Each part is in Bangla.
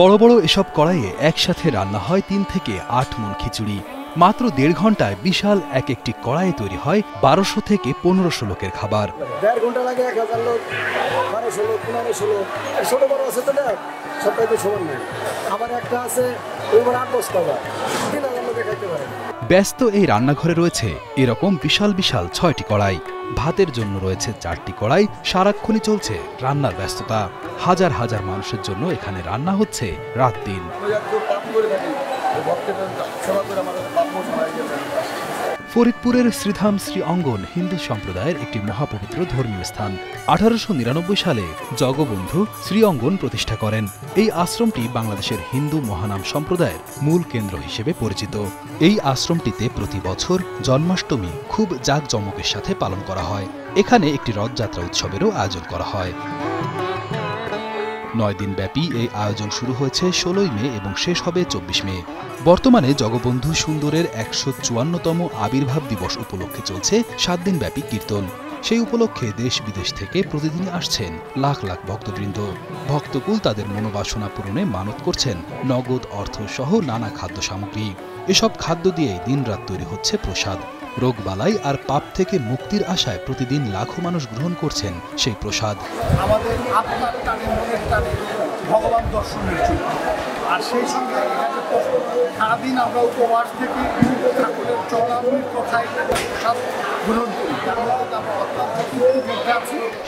বড় বড় এসব কড়াইয়ে একসাথে রান্না হয় ৩ থেকে ৮ মণ খিচুড়ি। মাত্র ১.৫ ঘন্টায় বিশাল একটি কড়াইয়ে তৈরি হয় ১২০০ থেকে ১৫০০ লোকের খাবার। ১.৫ ঘন্টা লাগে ১০০০ লোক, ১২০০ লোক, ১৫০০ লোক। ছোট বড় আছে তো দেখ, সবাই তো সমান নয়। আবার একটা আছে ওইবার ৮-১০ টাকা, ৩০০০ লোকে খাইতে পারে। ব্যস্ত এই রান্নাঘরে রয়েছে এরকম বিশাল বিশাল ৬টি কড়াই। ভাতের জন্য রয়েছে ৪টি কড়াই। সারাক্ষণই চলছে রান্নার ব্যস্ততা। হাজার হাজার মানুষের জন্য এখানে রান্না হচ্ছে রাত দিন। ফরিদপুরের শ্রীধাম শ্রী অঙ্গন হিন্দু সম্প্রদায়ের একটি মহাপবিত্র ধর্মীয় স্থান। ১৮৯৯ সালে জগবন্ধু শ্রী অঙ্গন প্রতিষ্ঠা করেন। এই আশ্রমটি বাংলাদেশের হিন্দু মহানাম সম্প্রদায়ের মূল কেন্দ্র হিসেবে পরিচিত। এই আশ্রমটিতে প্রতি বছর জন্মাষ্টমী খুব জাঁকজমকের সাথে পালন করা হয়। এখানে একটি রথযাত্রা উৎসবেরও আয়োজন করা হয়। ৯ দিন ব্যাপী এই আয়োজন শুরু হয়েছে ১৬ই মে এবং শেষ হবে ২৪ মে। বর্তমানে জগবন্ধু সুন্দরের ১৫৪তম আবির্ভাব দিবস উপলক্ষে চলছে ৭ দিন ব্যাপী কীর্তন। সেই উপলক্ষে দেশ বিদেশ থেকে প্রতিদিনই আসছেন লাখ লাখ ভক্তবৃন্দ। ভক্তকুল তাদের মনোবাসনা পূরণে মানত করছেন নগদ অর্থ সহ নানা খাদ্য সামগ্রী। এসব খাদ্য দিয়েই দিনরাত তৈরি হচ্ছে প্রসাদ। রোগবালাই আর পাপ থেকে মুক্তির আশায় প্রতিদিন লাখো মানুষ গ্রহণ করছেন সেই প্রসাদ। আমাদের আত্মার টানে, মনের টানে ভগবান দর্শনের জন্য। আর সেই সঙ্গে সারাদিন আমরা উপবাস থেকে ঠাকুরের চরণামৃত কথায় প্রসাদ গ্রহণ করি।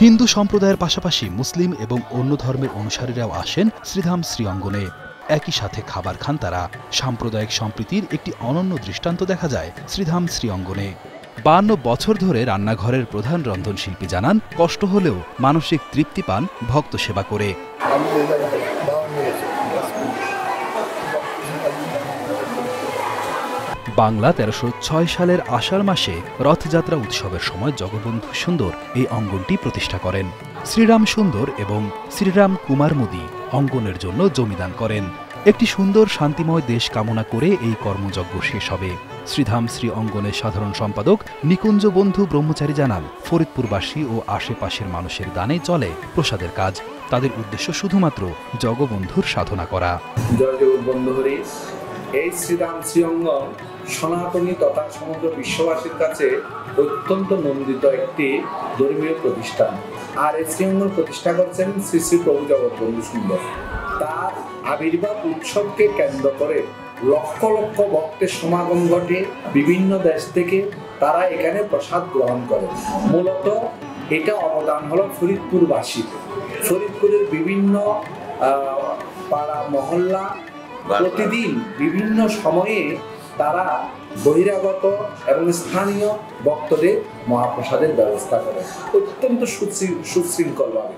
হিন্দু সম্প্রদায়ের পাশাপাশি মুসলিম এবং অন্য ধর্মের অনুসারীরাও আসেন শ্রীধাম শ্রী অঙ্গনে। একই সাথে খাবার খান তারা। সাম্প্রদায়িক সম্প্রীতির একটি অনন্য দৃষ্টান্ত দেখা যায় শ্রীধাম শ্রী অঙ্গনে। ৫২ বছর ধরে রান্নাঘরের প্রধান রন্ধনশিল্পী জানান, কষ্ট হলেও মানসিক তৃপ্তি পান ভক্ত সেবা করে। বাংলা ১৩০৬ সালের আষাঢ় মাসে রথযাত্রা উৎসবের সময় জগবন্ধু সুন্দর এই অঙ্গনটি প্রতিষ্ঠা করেন। শ্রীরাম সুন্দর এবং শ্রীরাম কুমার মোদী অঙ্গনের জন্য জমিদান করেন। একটি সুন্দর শান্তিময় দেশ কামনা করে এই কর্মযজ্ঞ শেষ হবে। শ্রীধাম শ্রী অঙ্গনের সাধারণ সম্পাদক নিকুঞ্জ বন্ধু ব্রহ্মচারী জানান, ফরিদপুরবাসী ও আশেপাশের মানুষের দানে চলে প্রসাদের কাজ। তাদের উদ্দেশ্য শুধুমাত্র জগবন্ধুর সাধনা করা। জয় জগবন্ধু হরি। এই শ্রীধাম শ্রী অঙ্গন সনাতনী তথা সমগ্র বিশ্ববাসীর কাছে অত্যন্ত নন্দিত একটি ধর্মীয় প্রতিষ্ঠান। আর এই শ্রী অঙ্গন প্রতিষ্ঠা করছেন শ্রী শ্রী প্রভু জগৎবন্ধু সুন্দর। তার আবির্ভাব উৎসবকে কেন্দ্র করে লক্ষ লক্ষ ভক্তের সমাগম ঘটে। বিভিন্ন দেশ থেকে তারা এখানে প্রসাদ গ্রহণ করে। মূলত এটা অবদান হলো ফরিদপুরবাসী। ফরিদপুরের বিভিন্ন পাড়া মহল্লা প্রতিদিন বিভিন্ন সময়ে তারা বহিরাগত এবং স্থানীয় ভক্তদের মহাপ্রসাদের ব্যবস্থা করে অত্যন্ত সুশৃঙ্খলভাবে।